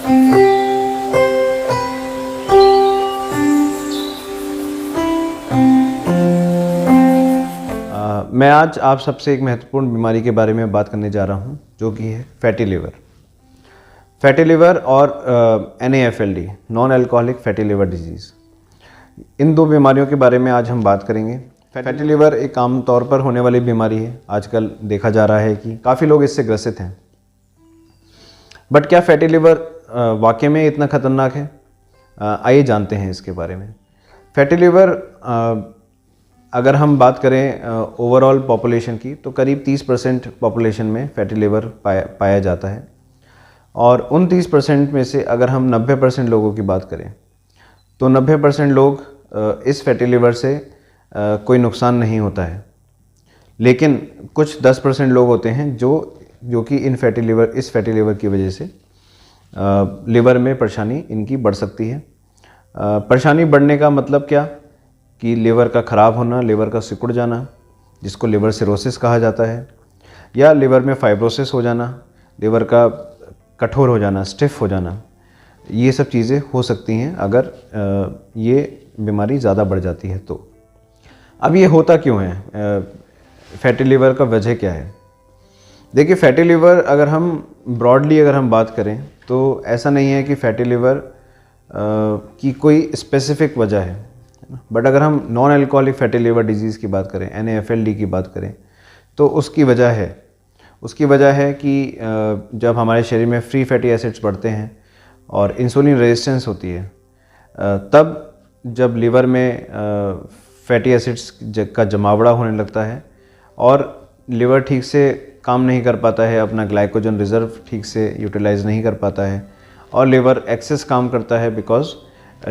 मैं आज आप सबसे एक महत्वपूर्ण बीमारी के बारे में बात करने जा रहा हूं, जो कि है फैटी लिवर। फैटी लिवर और NAFLD, non alcoholic fatty liver disease, इन दो बीमारियों के बारे में आज हम बात करेंगे। फैटी लिवर एक आम तौर पर होने वाली बीमारी है। आजकल देखा जा रहा है कि काफ़ी लोग इससे ग्रसित हैं। बट क्या फैटी लिवर वाकई में इतना खतरनाक है? आइए जानते हैं इसके बारे में। फैटी लिवर, अगर हम बात करें ओवरऑल पॉपुलेशन की, तो करीब 30% पॉपुलेशन में फैटी लिवर पाया जाता है। और उन 30% में से अगर हम 90% लोगों की बात करें, तो 90% लोग इस फैटी लिवर से कोई नुकसान नहीं होता है। लेकिन कुछ 10% लोग होते हैं जो कि इस फैटी लिवर की वजह से लिवर में परेशानी इनकी बढ़ सकती है। परेशानी बढ़ने का मतलब क्या कि लिवर का ख़राब होना, लिवर का सिकुड़ जाना, जिसको लिवर सिरोसिस कहा जाता है, या लिवर में फाइब्रोसिस हो जाना, लिवर का कठोर हो जाना, स्टिफ हो जाना, ये सब चीज़ें हो सकती हैं अगर ये बीमारी ज़्यादा बढ़ जाती है तो। अब ये होता क्यों है? फैटी लिवर का वजह क्या है? देखिए, फैटी लिवर अगर हम ब्रॉडली बात करें तो ऐसा नहीं है कि फैटी लिवर की कोई स्पेसिफिक वजह है। बट अगर हम non alcoholic fatty liver disease की बात करें, NAFLD की बात करें, तो उसकी वजह है कि जब हमारे शरीर में फ्री फैटी एसिड्स बढ़ते हैं और इंसुलिन रेजिस्टेंस होती है, तब जब लिवर में फैटी एसिड्स का जमावड़ा होने लगता है और लिवर ठीक से काम नहीं कर पाता है, अपना ग्लाइकोजन रिज़र्व ठीक से यूटिलाइज़ नहीं कर पाता है और लिवर एक्सेस काम करता है बिकॉज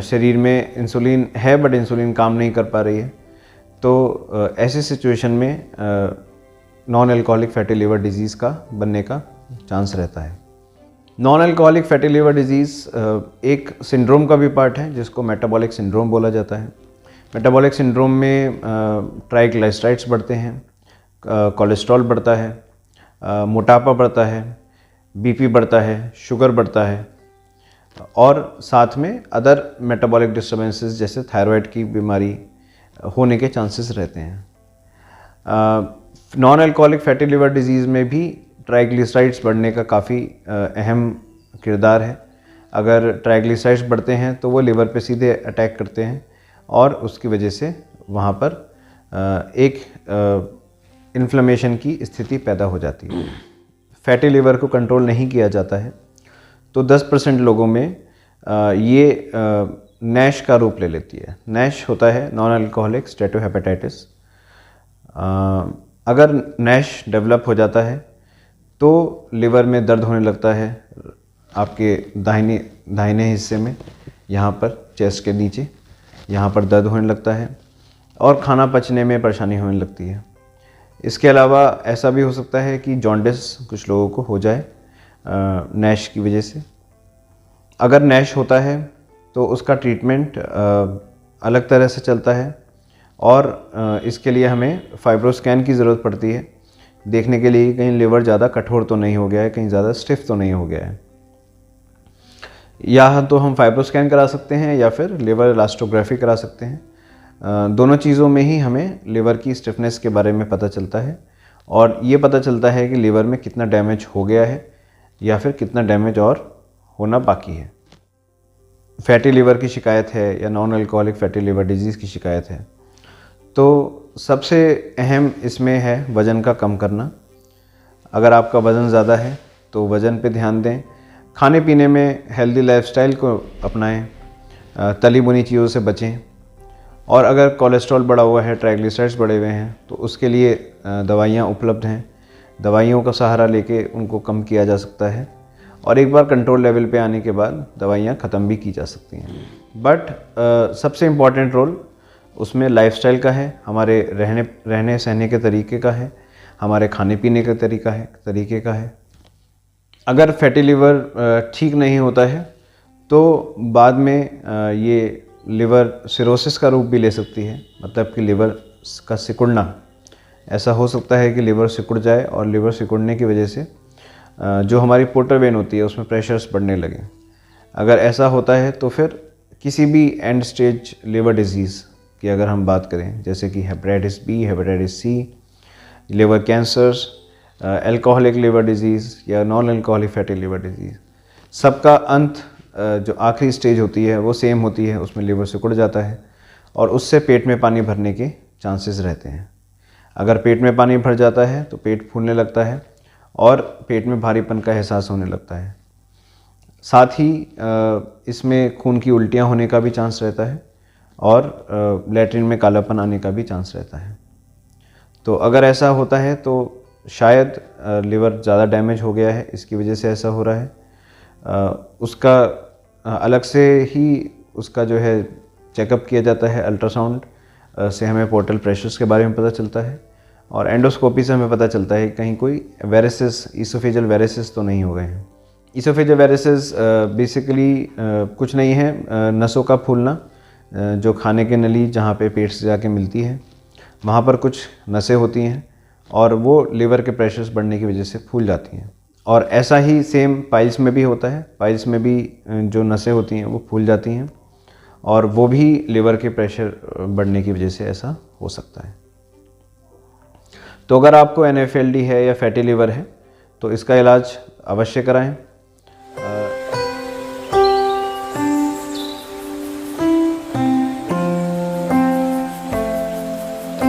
शरीर में इंसुलिन है बट इंसुलिन काम नहीं कर पा रही है। तो ऐसी सिचुएशन में non alcoholic fatty liver disease का बनने का चांस रहता है। Non alcoholic fatty liver disease एक सिंड्रोम का भी पार्ट है, जिसको मेटाबॉलिक सिंड्रोम बोला जाता है। मेटाबॉलिक सिंड्रोम में ट्राइग्लिसराइड्स बढ़ते हैं, कोलेस्ट्रॉल बढ़ता है, मोटापा बढ़ता है, BP बढ़ता है, शुगर बढ़ता है और साथ में अदर मेटाबॉलिक डिस्टर्बेंसेस जैसे थायराइड की बीमारी होने के चांसेस रहते हैं। Non alcoholic fatty liver disease में भी ट्राइग्लिसराइड्स बढ़ने का काफ़ी अहम किरदार है। अगर ट्राइग्लिसराइड्स बढ़ते हैं तो वो लिवर पे सीधे अटैक करते हैं और उसकी वजह से वहाँ पर एक इन्फ्लेमेशन की स्थिति पैदा हो जाती है। फैटी लिवर को कंट्रोल नहीं किया जाता है तो 10% लोगों में ये नैश का रूप ले लेती है। नैश होता है नॉन अल्कोहलिक स्टेटोहेपेटाइटिस। अगर नैश डेवलप हो जाता है तो लिवर में दर्द होने लगता है, आपके दाहिने हिस्से में, यहाँ पर चेस्ट के नीचे, यहाँ पर दर्द होने लगता है और खाना पचने में परेशानी होने लगती है। इसके अलावा ऐसा भी हो सकता है कि जॉन्डिस कुछ लोगों को हो जाए नैश की वजह से। अगर नैश होता है तो उसका ट्रीटमेंट अलग तरह से चलता है और इसके लिए हमें फाइब्रोस्कैन की ज़रूरत पड़ती है, देखने के लिए कहीं लिवर ज़्यादा कठोर तो नहीं हो गया है, कहीं ज़्यादा स्टिफ तो नहीं हो गया है। या तो हम फाइब्रोस्कैन करा सकते हैं या फिर लिवर इलास्टोग्राफी करा सकते हैं। दोनों चीज़ों में ही हमें लिवर की स्टिफनेस के बारे में पता चलता है और ये पता चलता है कि लिवर में कितना डैमेज हो गया है या फिर कितना डैमेज और होना बाकी है। फैटी लिवर की शिकायत है या non alcoholic fatty liver disease की शिकायत है तो सबसे अहम इसमें है वज़न का कम करना। अगर आपका वज़न ज़्यादा है तो वज़न पे ध्यान दें। खाने पीने में हेल्दी लाइफस्टाइल को अपनाएं, तली भुनी चीज़ों से बचें और अगर कोलेस्ट्रॉल बढ़ा हुआ है, ट्राइग्लिसराइड्स बढ़े हुए हैं तो उसके लिए दवाइयाँ उपलब्ध हैं। दवाइयों का सहारा लेके उनको कम किया जा सकता है और एक बार कंट्रोल लेवल पे आने के बाद दवाइयाँ ख़त्म भी की जा सकती हैं। बट सबसे इम्पॉर्टेंट रोल उसमें लाइफस्टाइल का है, हमारे रहने सहने के तरीके का है, हमारे खाने पीने के तरीके का है। अगर फैटी लिवर ठीक नहीं होता है तो बाद में ये लिवर सिरोसिस का रूप भी ले सकती है, मतलब कि लिवर का सिकुड़ना। ऐसा हो सकता है कि लिवर सिकुड़ जाए और लिवर सिकुड़ने की वजह से जो हमारी पोर्टल वेन होती है उसमें प्रेशर्स बढ़ने लगे। अगर ऐसा होता है तो फिर किसी भी एंड स्टेज लिवर डिजीज़ की अगर हम बात करें, जैसे कि hepatitis B, hepatitis C, liver cancers, alcoholic liver disease या non alcoholic fatty liver disease, सबका अंत जो आखिरी स्टेज होती है वो सेम होती है, उसमें लिवर सिकुड़ जाता है और उससे पेट में पानी भरने के चांसेस रहते हैं। अगर पेट में पानी भर जाता है तो पेट फूलने लगता है और पेट में भारीपन का एहसास होने लगता है। साथ ही इसमें खून की उल्टियाँ होने का भी चांस रहता है और लैट्रिन में कालापन आने का भी चांस रहता है। तो अगर ऐसा होता है तो शायद लिवर ज़्यादा डैमेज हो गया है, इसकी वजह से ऐसा हो रहा है। उसका अलग से ही उसका जो है चेकअप किया जाता है। अल्ट्रासाउंड से हमें पोर्टल प्रेशर्स के बारे में पता चलता है और एंडोस्कोपी से हमें पता चलता है कि कहीं कोई वेरिसेस, ईसोफेजियल वेरिसेस तो नहीं हो गए हैं। ईसोफेजियल वेरिसेस बेसिकली कुछ नहीं है, नसों का फूलना, जो खाने की नली जहाँ पे पेट से जाके मिलती है वहाँ पर कुछ नसें होती हैं और वो लिवर के प्रेशर्स बढ़ने की वजह से फूल जाती हैं। और ऐसा ही सेम पाइल्स में भी होता है। पाइल्स में भी जो नसें होती हैं वो फूल जाती हैं और वो भी लिवर के प्रेशर बढ़ने की वजह से ऐसा हो सकता है। तो अगर आपको NAFLD है या फैटी लिवर है तो इसका इलाज अवश्य कराएं।